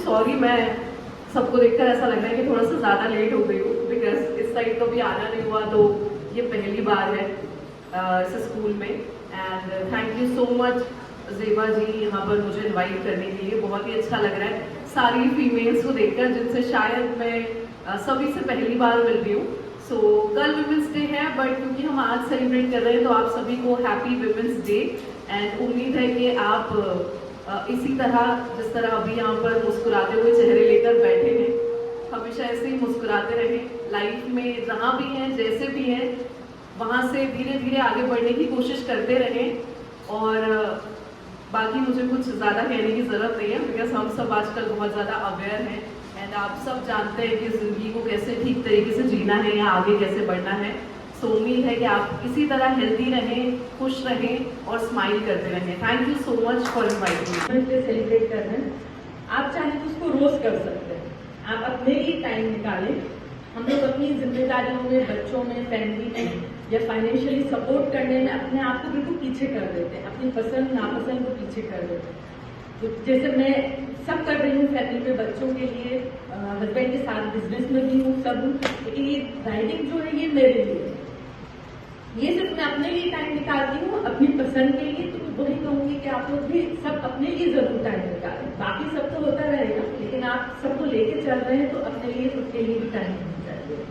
Sorry, मैं सबको देखकर ऐसा लग रहा है कि थोड़ा सा ज़्यादा लेट हो गई हूँ, बिकॉज इस साइड कभी आना नहीं हुआ, तो ये पहली बार है इस स्कूल में। And thank you so much Zeba ji यहाँ पर मुझे इनवाइट करने के लिए। बहुत ही अच्छा लग रहा है सारी फीमेल्स को देखकर, जिनसे शायद मैं सभी से पहली बार मिल रही हूँ। सो कल वुमेंस डे है, बट क्योंकि हम आज सेलिब्रेट कर रहे हैं तो आप सभी को हैप्पी वुमेंस डे। एंड उम्मीद है कि आप इसी तरह, जिस तरह अभी यहाँ पर मुस्कुराते हुए चेहरे लेकर बैठे हैं, हमेशा ऐसे ही मुस्कुराते रहें। लाइफ में जहाँ भी हैं, जैसे भी हैं, वहाँ से धीरे धीरे आगे बढ़ने की कोशिश करते रहें। और बाकी मुझे कुछ ज़्यादा कहने की ज़रूरत नहीं है, बिकॉज हम सब आजकल बहुत ज़्यादा अवेयर हैं एंड आप सब जानते हैं कि ज़िंदगी को कैसे ठीक तरीके से जीना है या आगे कैसे बढ़ना है। सो उम्मीद है कि आप इसी तरह हेल्दी रहें, खुश रहें और स्माइल करते रहें। Thank you so much for inviting me. Celebrate कर रहे हैं, आप चाहें तो उसको रोज कर सकते हैं, आप अपने लिए टाइम निकालें। हम लोग अपनी जिम्मेदारियों में, बच्चों में, फैमिली में या फाइनेंशियली सपोर्ट करने में अपने आप को बिल्कुल पीछे कर देते हैं, अपनी पसंद नापसंद को पीछे कर देते हैं। तो जैसे मैं सब कर रही हूँ फैमिली में, बच्चों के लिए, हस्बैंड के साथ बिजनेस में भी हूँ, सब हूँ, लेकिन ये राइडिंग जो है ये मेरे लिए है। ये सिर्फ मैं अपने लिए टाइम निकालती हूँ, अपनी पसंद के लिए। तो वही कहूंगी कि आप लोग भी सब अपने लिए जरूर टाइम निकालें। बाकी सब तो होता रहेगा, लेकिन आप सबको लेके चल रहे हैं तो अपने लिए, खुद के लिए भी टाइम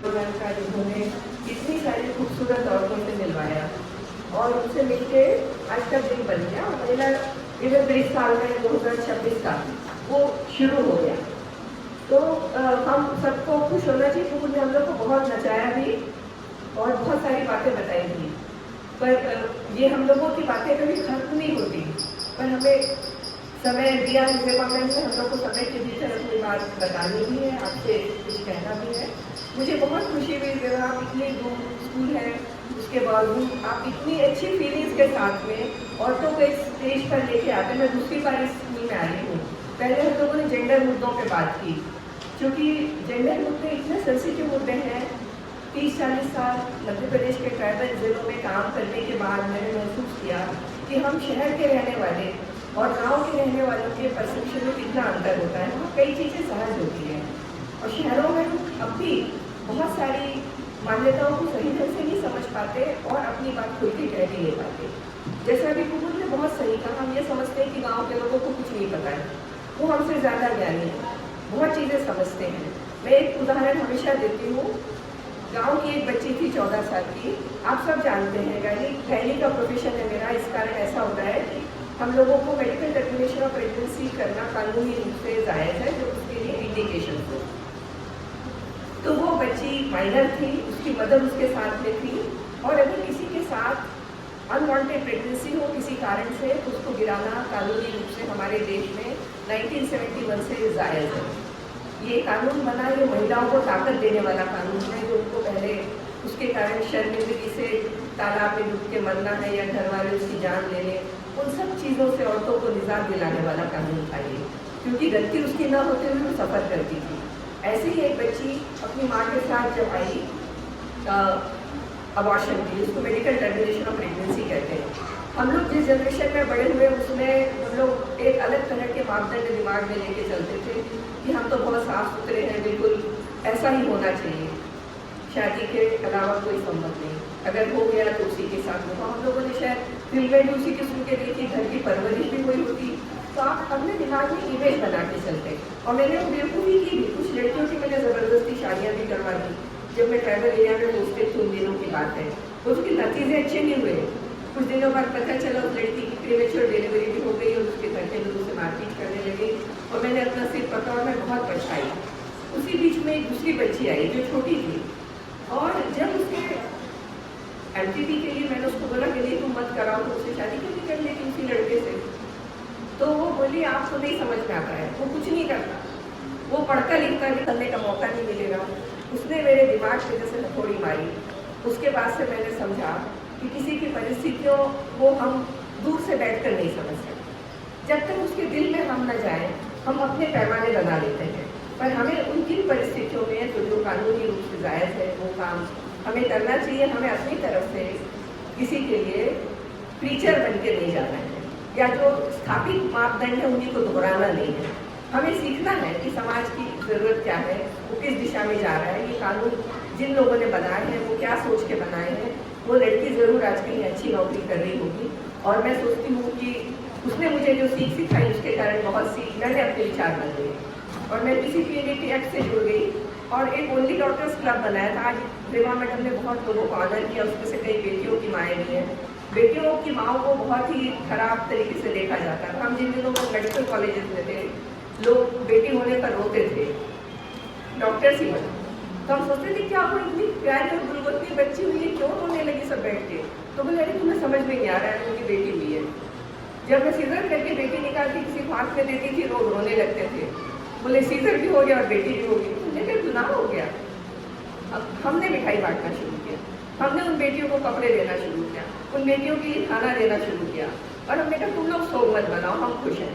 होना चाहिए। उन्होंने इतनी सारी खूबसूरत औरतों से मिलवाया और उनसे मिलके आज का दिन बन गया। मेरा इधर इस साल में 2026 का वो शुरू हो गया। तो हम सबको खुश होना चाहिए। कुकुर ने हम लोग को बहुत नचाया भी और बहुत सारी बातें बताई थी, पर ये हम लोगों की बातें कभी खत्म नहीं होती। पर हमें समय दिया है गवर्नमेंट ने, हम लोग को समय के भीतर अपनी बात बतानी भी है, आपसे कुछ कहना भी है। मुझे बहुत खुशी हुई जब आप इतनी दूर स्कूल है, उसके बावजूद आप इतनी अच्छी फीलिंग्स के साथ में औरतों को इस स्टेज पर लेके आते। मैं दूसरी बार इस स्कूल में आई हूँ। पहले हम लोगों ने जेंडर मुद्दों पर बात की, क्योंकि जेंडर मुद्दे इतने सेंसिटिव मुद्दे हैं। 30-40 साल मध्य प्रदेश के ट्राइबल जिलों में काम करने के बाद मैंने महसूस किया कि हम शहर के रहने वाले और गांव के रहने वालों के परसेप्शन में कितना अंतर होता है। वहाँ कई चीज़ें सहज होती हैं और शहरों में अब भी बहुत सारी मान्यताओं को सही ढंग से नहीं समझ पाते और अपनी बात खुल के कह नहीं ले पाते। जैसा अभी कुकुर ने बहुत सही कहा, हम ये समझते हैं कि गाँव के लोगों को कुछ नहीं पता है, वो हमसे ज़्यादा ज्ञानी है, बहुत चीज़ें समझते हैं। मैं एक उदाहरण हमेशा देती हूँ। गांव की एक बच्ची थी 14 साल की। आप सब जानते हैं गैली का प्रोफेशन है मेरा, इस कारण ऐसा होता है कि हम लोगों को मेडिकल टर्मिनेशन ऑफ प्रेगनेंसी करना कानूनी रूप से जायज़ है, जो उसके लिए इंडिकेशन हो। तो वो बच्ची माइनर थी, उसकी मदर उसके साथ में थी, और अगर किसी के साथ अनवांटेड प्रेगनेंसी हो किसी कारण से, तो उसको गिराना कानूनी रूप से हमारे देश में 1971 से जायज़ है। ये कानून बना, ये महिलाओं को ताकत देने वाला कानून है, जो उनको पहले उसके कारण शर्मिंदगी से तालाब में डूब के मरना है या घर वाले उसकी जान ले लें, उन सब चीज़ों से औरतों को निजात दिलाने वाला कानून था ये, क्योंकि गलती उसकी न होते हुए वो सफ़र करती थी। ऐसे ही एक बच्ची अपनी माँ के साथ जब आई अबॉर्शन की, उसको मेडिकल टर्मिनेशन ऑफ प्रेगनेंसी कहते हैं। हम लोग जिस जनरेशन में बड़े हुए उसमें हम लोग एक अलग तरह के मापदंड दिमाग में लेके चलते थे कि हम तो बहुत साफ सुथरे हैं, बिल्कुल ऐसा ही होना चाहिए, शादी के अलावा कोई संबंध नहीं, अगर हो गया तो उसी के साथ होगा। हम लोगों ने शायद फिल्में भी उसी किस्म के देखी, घर की परवरिश भी हुई होती, तो आप अपने दिमाग में इमेज बना के चलते। और मैंने वो बेवकूफ़ी की भी, कुछ लड़कियों की मैंने ज़बरदस्ती शादियाँ भी करवा दी। जब मैं ट्राइबल एरिया में पोस्टेड थी, उन दिनों की बात है, उसके नतीजे अच्छे नहीं हुए। कुछ दिनों बाद पता चला उस लड़की की प्रीमेच्योर डिलीवरी भी हो गई और उसके घर के लोग उसे मारपीट करने लगे और मैंने अपना सिर पकड़ा और मैं बहुत पछताई। उसी बीच में एक दूसरी बच्ची आई जो छोटी थी, और जब उसके एमटीपी के लिए मैंने उसको बोला कि नहीं तुम मत कराओ, तो उससे शादी क्यों नहीं कर लेती उसी लड़के से। तो वो बोली आपको नहीं समझ में आता है, वो कुछ नहीं करता, वो पढ़ता लिखता भी करने का मौका नहीं मिलेगा। उसने मेरे दिमाग पे जैसे हथौड़ी मारी। उसके बाद से मैंने समझा कि किसी की परिस्थितियों को हम दूर से बैठकर नहीं समझ सकते। जब तक उसके दिल में हम न जाए, हम अपने पैमाने बना लेते हैं, पर हमें उन किन परिस्थितियों में जो कानूनी रूप से जायज़ है वो काम हमें करना चाहिए। हमें अपनी तरफ से किसी के लिए प्रीचर बन के नहीं जाना है, या जो स्थापित मापदंड है उन्हीं को दोहराना नहीं है। हमें सीखना है कि समाज की ज़रूरत क्या है, वो किस दिशा में जा रहा है। ये कानून जिन लोगों ने बनाए हैं वो क्या सोच के बनाए हैं। वो लड़की ज़रूर आज कहीं अच्छी नौकरी कर रही होगी और मैं सोचती हूँ कि उसने मुझे जो सीख सिखाई उसके कारण बहुत सी मैंने अपने विचार बदले और मैं किसी PNDT एक्ट से जुड़ गई और एक ओनली डॉक्टर्स क्लब बनाया था। आज रेवा मैडम ने बहुत लोगों को ऑनर किया, उसमें से कई बेटियों की माएँ भी हैं। बेटियों की माओं को बहुत ही खराब तरीके से देखा जाता था। हम जिन दिनों में मेडिकल कॉलेजेस में थे, लोग बेटी होने पर रोते थे, डॉक्टर्स ही बने। तो हम सोचते थे क्या वो इतनी प्यारी और गुलगुलती बच्ची हुई है, क्यों रोने लगी सब बैठ के। तो बोले अरे तुम्हें समझ में नहीं आ रहा है, उनकी बेटी हुई है। जब मैं सीजर करके बेटी निकाल के किसी को हाथ में देती थी, लोग रोने लगते थे। बोले सीजर भी हो गया और बेटी भी हो गई, मुझे क्या गुनाह हो गया। अब हमने मिठाई बांटना शुरू किया, हमने उन बेटियों को कपड़े देना शुरू किया, उन बेटियों के लिए खाना देना शुरू किया और हमने कहा तुम लोग शोक मत बनाओ, हम खुश हैं।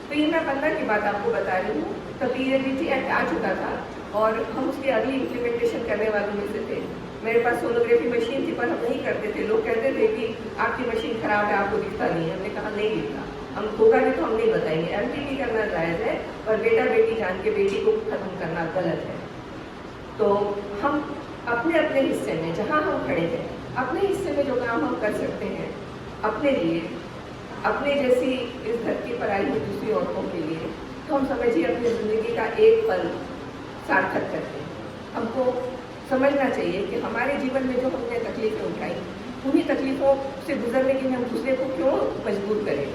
तो ये मैं 15 की बात आपको बता रही हूँ। तब PNDT एक्ट आ चुका था और हम उसकी अगली इम्प्लीमेंटेशन करने वालों में से थे। मेरे पास सोनोग्राफी मशीन थी पर हम नहीं करते थे। लोग कहते थे कि आपकी मशीन खराब है, आपको दिखता नहीं है। हमने कहा नहीं दिखता, हम होगा भी तो हम नहीं बताएंगे। MTT करना जायज़ है और बेटा बेटी जान के बेटी को खत्म करना गलत है। तो हम अपने अपने हिस्से में जहाँ हम खड़े हैं, अपने हिस्से में जो काम हम कर सकते हैं अपने लिए, अपने जैसी इस धरती पर आई हुई दूसरी औरतों के लिए, तो हम समझिए अपनी ज़िंदगी का एक पल सार्थक करते हैं। हमको समझना चाहिए कि हमारे जीवन में जो हमने तकलीफ़ें उठाई, उन्हीं तकलीफ़ों से गुजरने के लिए हम दूसरे को क्यों मजबूर करें।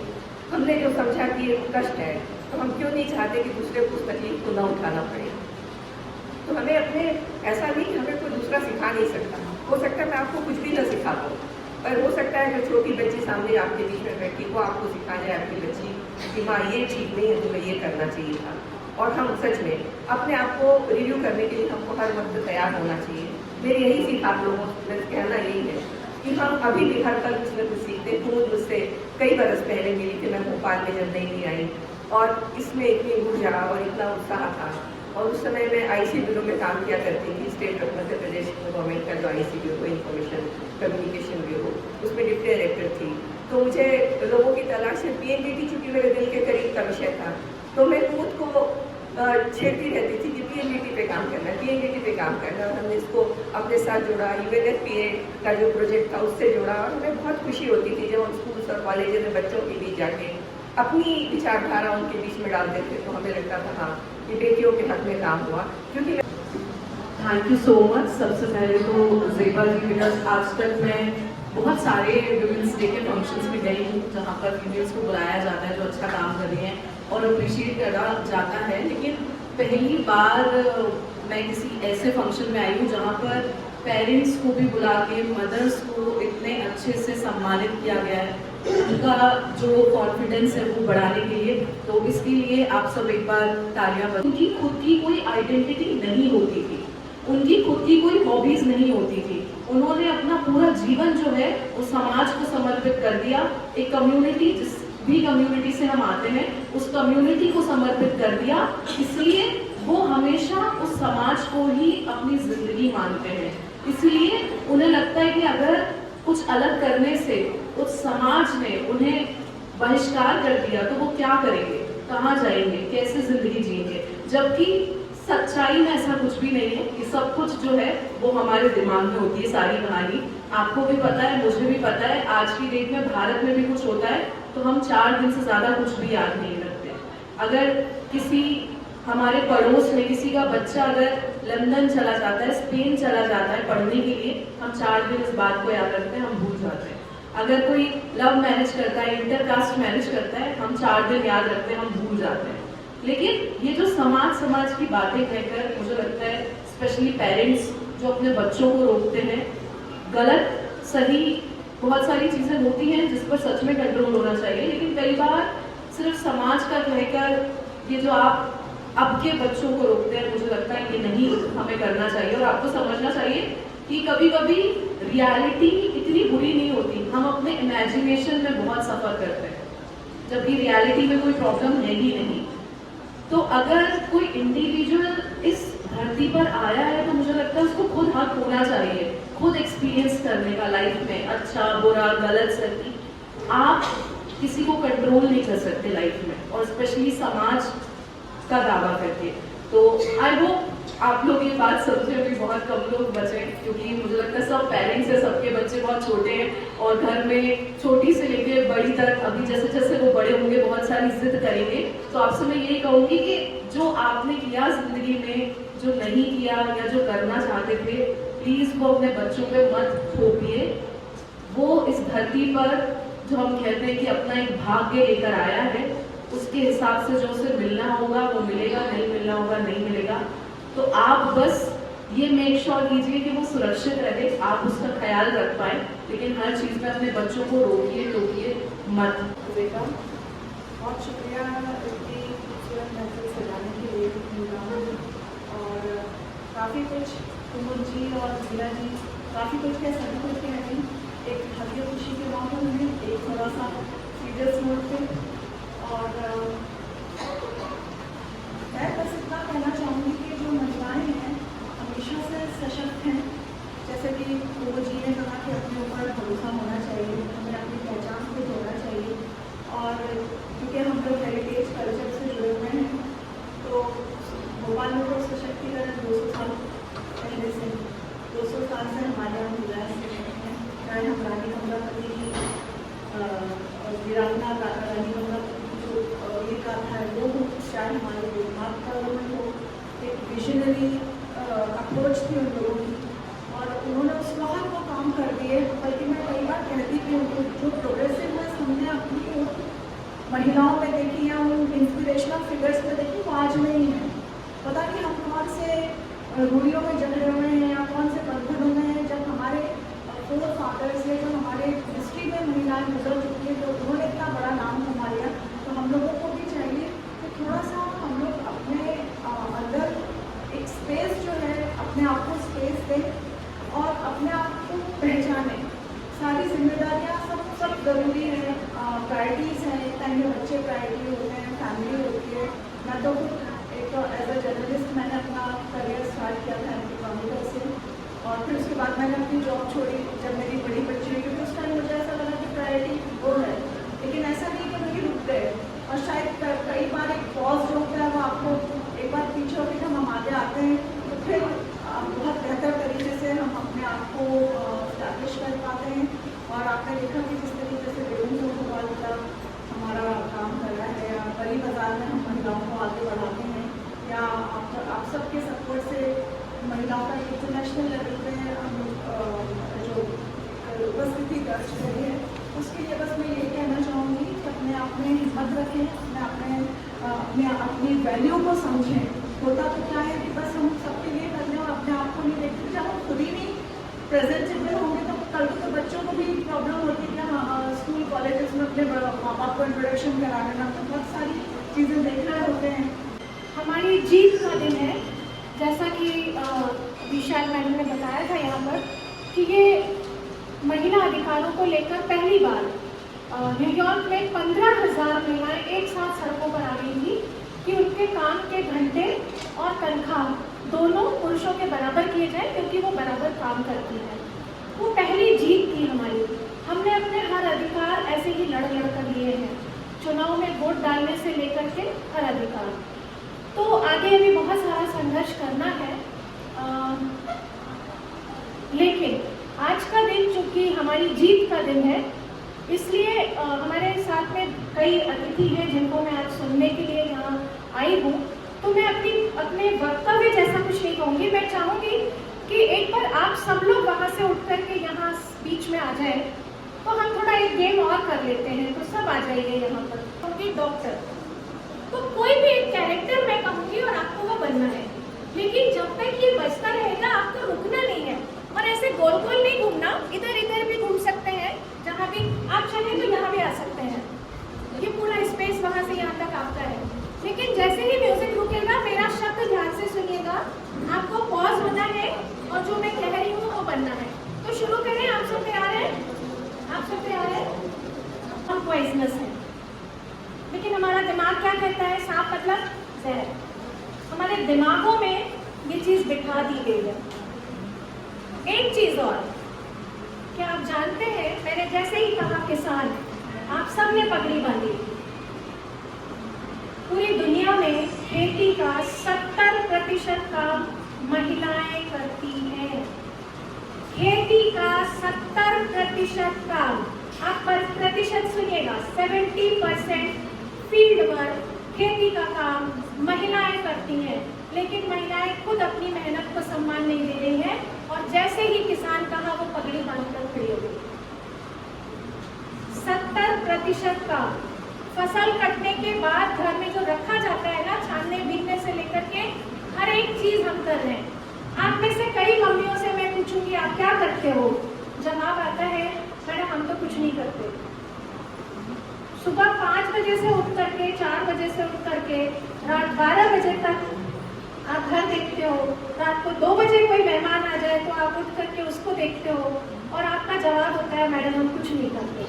हमने जो समझा कि ये कष्ट है, तो हम क्यों नहीं चाहते कि दूसरे को उस तकलीफ को न उठाना पड़े। तो हमें अपने ऐसा नहीं कि हमें कोई दूसरा सिखा नहीं सकता। हो सकता है मैं आपको कुछ भी न सिखा पाऊँ, पर हो सकता है जो छोटी बच्ची सामने आपके बीच में बैठी वो आपको सिखा जाए, आपकी बच्ची कि माँ ये ठीक नहीं है, तुम्हें ये करना चाहिए था। और हम सच में अपने आप को रिव्यू करने के लिए हमको हर वक्त तैयार होना चाहिए। मेरी यही सीख आप लोगों से कहना यही है कि हम अभी भी हर पल कुछ न कुछ सीखते हैं। खुद मुझसे कई बरस पहले मिली थी, मैं भोपाल में जब नहीं आई और इसमें इतनी ऊर्जा और इतना उत्साह था। और उस समय मैं IC ब्यूरो में काम किया करती थी, state of Madhya Pradesh government का जो IC bureau, information communication bureau, उसमें डिप्टी डायरेक्टर थी। तो मुझे लोगों की तलाश से PNDT चूँकि मेरे दिल के करीब का विषय था, तो मैं खुद को छेड़ती रहती थी कि PNDT पे काम करना है, PNDT पे काम करना। और हमने इसको अपने साथ जोड़ा, UNFPA का जो प्रोजेक्ट था उससे जोड़ा और हमें बहुत खुशी होती थी जब हम स्कूल्स और कॉलेजेस में बच्चों के बीच जाके अपनी विचारधारा उनके बीच में डालते थे। तो हमें लगता था हाँ कि बेटियों के हक में काम हुआ। क्योंकि थैंक यू सो मच। सबसे पहले तो ज़ेबा जी, बिकॉज आज तक मैं बहुत सारे वुमेंस डे के फंक्शंस में गई हूँ जहाँ पर फीमेल्स को बुलाया जाता है जो अच्छा काम कर रही हैं और अप्रिशिएट करा जाता है, लेकिन पहली बार मैं किसी ऐसे फंक्शन में आई हूँ जहाँ पर पेरेंट्स को भी बुला के मदर्स को इतने अच्छे से सम्मानित किया गया है, उनका जो कॉन्फिडेंस है वो बढ़ाने के लिए। तो इसके लिए आप सब एक बार तालियां बजाएं। उनकी खुद की कोई आइडेंटिटी नहीं होती थी, उनकी खुद की कोई हॉबीज नहीं होती थी। उन्होंने अपना पूरा जीवन जो है वो समाज को समर्पित कर दिया। एक कम्युनिटी, जिस भी कम्युनिटी से हम आते हैं उस कम्युनिटी को समर्पित कर दिया, इसलिए वो हमेशा उस समाज को ही अपनी जिंदगी मानते हैं। इसलिए उन्हें लगता है कि अगर कुछ अलग करने से उस समाज ने उन्हें बहिष्कार कर दिया तो वो क्या करेंगे, कहाँ जाएंगे, कैसे जिंदगी जिएंगे। जबकि सच्चाई में ऐसा कुछ भी नहीं है कि सब कुछ जो है वो हमारे दिमाग में होती है। सारी कहानी आपको भी पता है, मुझे भी पता है। आज की डेट में भारत में भी कुछ होता है तो हम 4 दिन से ज़्यादा कुछ भी याद नहीं रखते। अगर किसी हमारे पड़ोस में किसी का बच्चा अगर लंदन चला जाता है, स्पेन चला जाता है पढ़ने के लिए, हम 4 दिन इस बात को याद रखते हैं, हम भूल जाते हैं। अगर कोई लव मैरिज करता है, इंटरकास्ट मैरिज करता है, हम 4 दिन याद रखते हैं, हम भूल जाते हैं। लेकिन ये जो समाज की बातें कहकर, मुझे लगता है स्पेशली पेरेंट्स जो अपने बच्चों को रोकते हैं, गलत सही बहुत सारी चीज़ें होती हैं जिस पर सच में कंट्रोल होना चाहिए, लेकिन कई बार सिर्फ समाज का कहकर ये जो आप अब के बच्चों को रोकते हैं, मुझे लगता है ये नहीं हमें करना चाहिए। और आपको समझना चाहिए कि कभी कभी रियलिटी इतनी बुरी नहीं होती, हम अपने इमेजिनेशन में बहुत सफ़र करते हैं, जबकि रियलिटी में कोई प्रॉब्लम है ही नहीं। तो अगर कोई इंडिविजुअल इस धरती पर आया है तो मुझे लगता है उसको खुद हक होना चाहिए, खुद एक्सपीरियंस करने का लाइफ में, अच्छा बुरा गलत सही। आप किसी को कंट्रोल नहीं कर सकते लाइफ में, और स्पेशली समाज का दावा करके। तो आई होप आप लोग ये बात समझे, अभी बहुत कम लोग बचे क्योंकि मुझे लगता है सब पेरेंट्स हैं, सबके बच्चे बहुत छोटे हैं और घर में छोटी से लेके बड़ी तक अभी जैसे जैसे वो बड़े होंगे बहुत सारी जिद करेंगे। तो आपसे मैं यही कहूँगी कि जो आपने किया ज़िंदगी में, जो नहीं किया या जो करना चाहते थे, प्लीज़ वो अपने बच्चों पे मत थोपिए। वो इस धरती पर जो हम कहते हैं कि अपना एक भाग्य लेकर आया है, उसके हिसाब से जो उसे मिलना होगा वो मिलेगा, नहीं मिलना होगा नहीं मिलेगा। तो आप बस ये मेक श्योर कीजिए कि वो सुरक्षित रहे, आप उसका ख्याल रख पाए, लेकिन हर चीज़ में अपने बच्चों को रोकिए टोकिए मत। बेटा बहुत शुक्रिया इतनी खूबसूरत महफिल सजाने के लिए प्रोग्राम, और काफ़ी कुछ कुमुद जी और मीरा जी काफ़ी कुछ कह सकते हैं, एक हल्की खुशी के माहौल में, एक थोड़ा सा सीरियस नोट पे। और मैं बस इतना कहना चाहूँगी कि जो महिलाएं हैं हमेशा से सशक्त हैं। जैसे कि वो जी ने कहा कि अपने ऊपर भरोसा होना चाहिए, हमें अपनी पहचान को जोड़ना चाहिए। और क्योंकि हम लोग हेरिटेज कल्चर से जुड़े हुए हैं, तो भोपाल में तो सशक्तिकरण 200 साल पहले से 200 साल से हमारे यहाँ महिलाएं सशक्त हैं। चाहे हम रानी कमलापति की वीरांगना रानी कमलापति की जो ये गाथा है वो हो, चाहे हमारे विभाग का रोल हो, एक विजनरी अप्रोच थी उन लोगों की और उन्होंने उस वक्त वो काम कर दिए। बल्कि मैं कई बार कहती थी उनको, जो प्रोग्रेसिवनेस हमने अपनी महिलाओं में देखी या उन इंस्पिरेशनल फिगर्स में देखी, वो आज नहीं है। पता नहीं हम कौन से रूढ़ियों में जकड़े हुए हैं या कौन से बंधनों में हैं। जब हमारे फोर फादर्स है, जो हमारे हिस्ट्री में महिलाएं गुजर चुकी है, तो उन्होंने इतना बड़ा नाम कमा लिया। तो हम लोगों को भी चाहिए कि थोड़ा सा हम लोग अपने अंदर एक स्पेस जो है, अपने आप को स्पेस दें और अपने आप को पहचानें। सारी जिम्मेदारियाँ सब ज़रूरी है, प्रायरिटीज़ हैं। टाइम में बच्चे प्रायरिटी होते हैं, फैमिली होती है। मैं तो एक एज अ जर्नलिस्ट मैंने अपना करियर स्टार्ट किया था कंप्यूटर से, और फिर उसके बाद मैंने अपनी जॉब छोड़ी जब मेरी बड़ी बच्ची हुई, क्योंकि उस टाइम मुझे ऐसा लगा कि प्रायोरिटी वो है। लेकिन ऐसा नहीं कि वही रुक गए, और शायद कई बार एक पॉज जो होता है वो आपको एक बार पीछे होकर जब हम आगे आते हैं तो फिर बहुत बेहतर तरीके से हम अपने आप को स्टैब्लिश कर पाते हैं। और आपने देखा कि जिस तरीके से बेगम भोपाल का हमारा काम कर रहा है, या बड़ी बाजार में हम महिलाओं को आगे बढ़ाते हैं, या आप सबके सपोर्ट से महिलाओं का इंटरनेशनल लेवल पे हम जो उपस्थिति दर्ज करी है, उसके लिए बस मैं ये कहना चाहूँगी कि अपने आप में हिम्मत रखें, अपनी वैल्यू को समझें। होता तो क्या है कि बस हम सबके लिए कर रहे हैं और अपने आप को नहीं देखते। जब हम खुद ही नहीं प्रेजेंटेबल होंगे तो कल तो बच्चों को भी प्रॉब्लम होती है कि हाँ स्कूल कॉलेजेस में अपने माँ बाप को इंट्रोडक्शन कराने में बहुत सारी चीज़ें देख रहे होते हैं। हमारी जीत का दिन है, जैसा कि विशाल मैडम ने बताया था यहाँ पर कि ये महिला अधिकारों को लेकर पहली बार न्यूयॉर्क में 15,000 महिलाएं एक साथ सड़कों पर आ गई थी कि उनके काम के घंटे और तनख्वाह दोनों पुरुषों के बराबर किए जाए, क्योंकि वो बराबर काम करती हैं। वो पहली जीत थी हमारी। हमने अपने हर अधिकार ऐसे ही लड़ कर लिए हैं, चुनाव में वोट डालने से लेकर के हर अधिकार। तो आगे अभी बहुत सारा संघर्ष करना है, लेकिन आज का दिन चूँकि हमारी जीत का दिन है, इसलिए हमारे साथ में कई अतिथि हैं जिनको मैं आज सुनने के लिए यहाँ आई हूँ। तो मैं अपने वक्तव्य जैसा कुछ नहीं कहूँगी। मैं चाहूँगी कि एक बार आप सब लोग वहाँ से उठ कर के यहाँ बीच में आ जाए, तो हम थोड़ा एक गेम और कर लेते हैं। तो सब आ जाइए यहाँ पर। क्योंकि डॉक्टर तो कोई भी एक कैरेक्टर मैं कहूँगी और आपको वो बनना है, लेकिन जब तक ये बचता रहेगा आपको रुकना नहीं है। और ऐसे गोल गोल नहीं घूमना, इधर इधर भी घूम सकते हैं, जहाँ भी आप चाहें तो यहाँ भी आ सकते हैं। ये पूरा स्पेस वहाँ से यहाँ तक आपका है। लेकिन जैसे ही म्यूजिक रुकेगा मेरा शब्द ध्यान से सुनिएगा, आपको पॉज होना है और जो मैं कह रही हूँ वो बनना है। तो शुरू करें। आप सब तैयार हैं? आप सब तैयार हैं? हम पॉइजनस हैं, लेकिन हमारा दिमाग क्या कहता है? सांप मतलब जहर। हमारे दिमागों में ये चीज़ बिठा दी गई है। एक चीज़ और, क्या आप जानते हैं, मैंने जैसे ही कहा किसान, आप सब ने पगड़ी बांधी। पूरी दुनिया में खेती का 70% काम महिलाएं करती हैं। खेती का 70% काम, आप प्रतिशत सुनिएगा, 70% फील्ड वर्क, खेती का काम महिलाएं करती हैं। लेकिन महिलाएं खुद अपनी मेहनत को सम्मान नहीं दे रही हैं और जैसे ही किसान कहा वो पगड़ी बांधकर खड़ी हो गई। 70% का फसल कटने के बाद घर में जो रखा जाता है ना, छानने बीनने से लेकर के हर एक चीज हम कर रहे हैं। आप में से कई मम्मियों से मैं पूछूंगी आप क्या करते हो, जवाब आता है मैडम हम तो कुछ नहीं करते। सुबह 5 बजे से उठ करके, 4 बजे से उठ करके रात 12 बजे तक आप घर देखते हो, रात को 2 बजे कोई मेहमान आ जाए तो आप उठ करके उसको देखते हो और आपका जवाब होता है मैडम हम कुछ नहीं करते।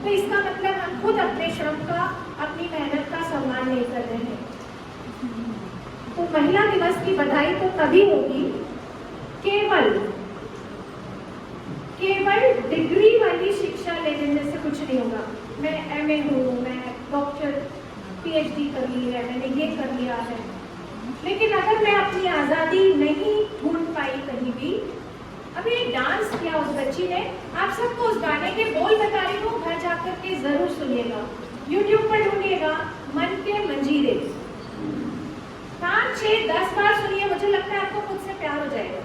तो इसका मतलब हम खुद अपने श्रम का, अपनी मेहनत का सम्मान नहीं कर रहे हैं। तो महिला दिवस की बधाई तो तभी होगी केवल डिग्री वाली शिक्षा ले लेने से कुछ नहीं होगा। मैं MA हूँ, मैं डॉक्टर PhD कर ली है, मैंने ये कर लिया है, लेकिन अगर मैं अपनी आज़ादी नहीं ढूंढ पाई कहीं भी। अभी एक डांस किया उस बच्ची ने, आप सबको उस गाने के बोल बता रही हूँ, घर जाकर के जरूर सुनिएगा, YouTube पर ढूंढिएगा, मन के मंजीरे, 5, 6, 10 बार सुनिए, मुझे लगता है आपको खुद से प्यार हो जाएगा।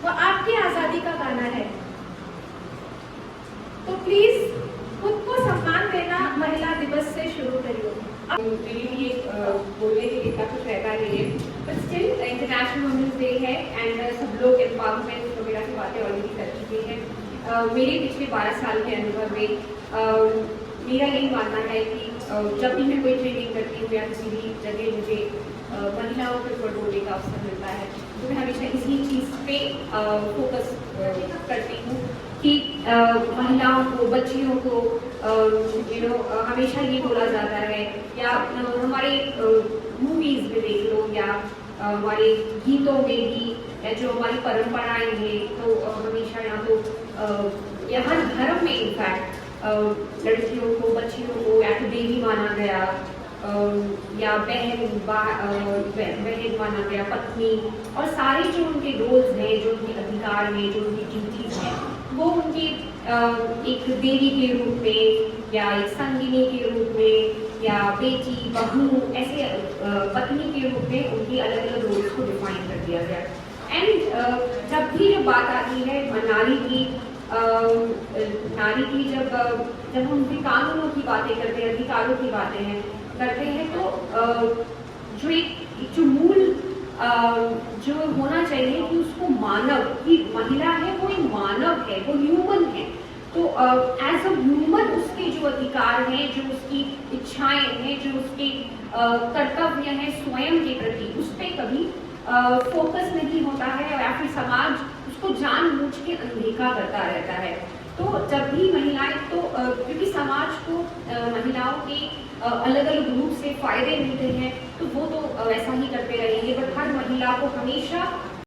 वो आपकी आज़ादी का गाना है। तो प्लीज खुद को सम्मान देना महिला दिवस से शुरू करिए। मेरे लिए बोलने के लिए इतना कुछ रहता नहीं है, but still international women's day है एंड सब लोग एम्पावरमेंट वगैरह की बातें ऑलरेडी कर चुके हैं। मेरे पिछले 12 साल के अनुभव में मेरा यही मानना है कि जब भी मैं कोई ट्रेनिंग करती हूँ या किसी भी जगह मुझे महिलाओं के ऊपर बोलने का अवसर मिलता है, तो मैं हमेशा इसी चीज़ पे फोकस करती हूँ कि महिलाओं को, बच्चियों को हमेशा ये बोला जाता है, या हमारे मूवीज़ में देख लो या हमारे गीतों में भी, या जो हमारी परंपराएं हैं, तो हमेशा यहाँ तो या हर धर्म में इनफैक्ट लड़कियों को, बच्चियों को या तो देवी माना गया, या बहन माना गया, पत्नी, और सारे जो उनके रोल्स हैं, जो उनके अधिकार हैं, जो उनकी ड्यूटीज हैं, वो उनकी एक देवी के रूप में या एक संगिनी के रूप में या बेटी, बहू, ऐसे पत्नी के रूप में उनकी अलग अलग रोल्स को डिफाइन कर दिया गया। एंड जब भी जब बात आती है नारी की, जब हम उनके कानूनों की बातें करते हैं, अधिकारों की बातें करते हैं, तो जो मूल जो होना चाहिए कि उसको मानव, कि महिला है वो एक मानव है, वो ह्यूमन है, तो एज अ ह्यूमन उसके जो अधिकार हैं, जो उसकी इच्छाएं हैं, जो उसके कर्तव्य हैं स्वयं के प्रति, उस पर कभी फोकस नहीं होता है, या फिर समाज उसको जानबूझ के अनदेखा करता रहता है। तो जब भी महिलाएं, तो क्योंकि समाज को महिलाओं के अलग अलग रूप से फायदे मिलते हैं, तो वो तो वैसा ही करते रहेंगे, बट हर महिला को हमेशा